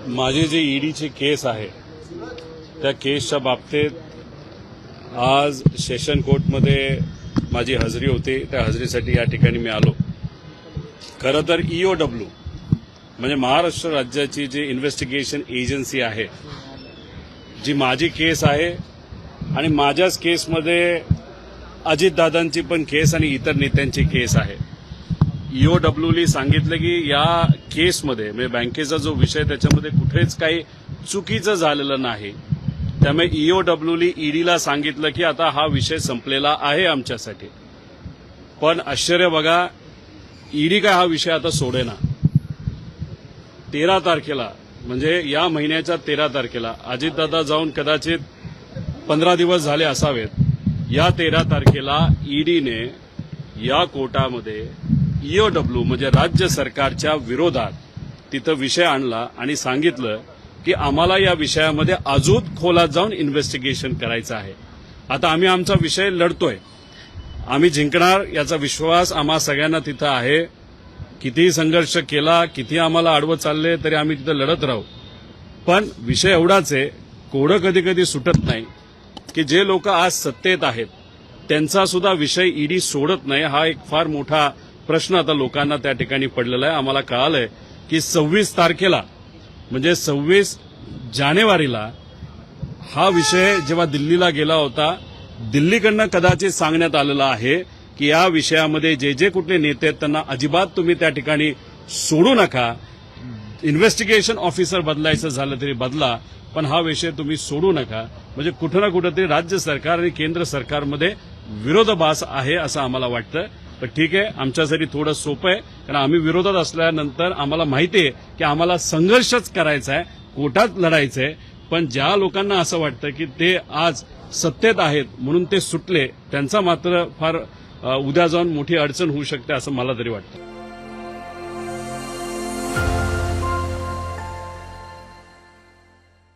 माझी जी ईडीची केस आहे त्या केसच्या बाबतीत आज सेशन कोर्टमध्ये माझी हजेरी होती. त्या हजेरीसाठी या ठिकाणी मी आलो. खरं तर ईओडब्ल्यू म्हणजे महाराष्ट्र राज्याची जी इन्व्हेस्टिगेशन एजन्सी आहे, जी माझी केस आहे आणि माझ्याच केसमध्ये अजितदादांची पण केस आणि इतर नेत्यांची केस आहे. ईओडब्ल्यूने सांगितलं की या केसमध्ये म्हणजे बँकेचा जो विषय त्याच्यामध्ये कुठेच काही चुकीचं झालेलं नाही. त्यामुळे ईओडब्ल्यूने ईडीला सांगितलं की आता हा विषय संपलेला आहे आमच्यासाठी. पण आश्चर्य बघा, ईडी काय हा विषय आता सोडेना. 13 तारखेला म्हणजे या महिन्याच्या 13 तारखेला अजितदादा जाऊन कदाचित 15 दिवस झाले असावेत. या 13 तारखेला ईडीने या कोर्टामध्ये ईओडब्ल्यू म्हणजे राज्य सरकारच्या विरोधात तिथं विषय आणला आणि सांगितलं की आम्हाला या विषयामध्ये अजून खोलात जाऊन इन्व्हेस्टिगेशन करायचं आहे. आता आम्ही आमचा विषय लढतोय, आम्ही जिंकणार याचा विश्वास आम्हा सगळ्यांना तिथं आहे. कितीही संघर्ष केला, किती आम्हाला आडवं चालले तरी आम्ही तिथं लढत राहू. पण विषय एवढाच आहे, कोडं कधी कधी सुटत नाही की जे लोक आज सत्तेत आहेत त्यांचा सुद्धा विषय ईडी सोडत नाही. हा एक फार मोठा प्रश्न आता लोकांना त्या ठिकाणी पडलेला आहे. आम्हाला कळालंय की 26 तारखेला म्हणजे 26 जानेवारीला हा विषय जेव्हा दिल्लीला गेला होता, दिल्लीकडनं कदाचित सांगण्यात आलेलं आहे की या विषयामध्ये जे जे कुठले नेते आहेत त्यांना अजिबात तुम्ही त्या ठिकाणी सोडू नका. इन्व्हेस्टिगेशन ऑफिसर बदलायचं झालं तरी बदला, पण हा विषय तुम्ही सोडू नका. म्हणजे कुठं ना कुठंतरी राज्य सरकार आणि केंद्र सरकारमध्ये विरोधाभास आहे असं आम्हाला वाटतं. पण ठीक आहे, आमच्यासाठी थोडं सोपं आहे, कारण आम्ही विरोधात असल्यानंतर आम्हाला माहिती आहे की आम्हाला संघर्षच करायचा आहे, कोर्टात लढायचं आहे. पण ज्या लोकांना असं वाटतं की ते आज सत्तेत आहेत म्हणून ते सुटले, त्यांचा मात्र फार उद्या जाऊन मोठी अडचण होऊ शकते असं मला तरी वाटतं.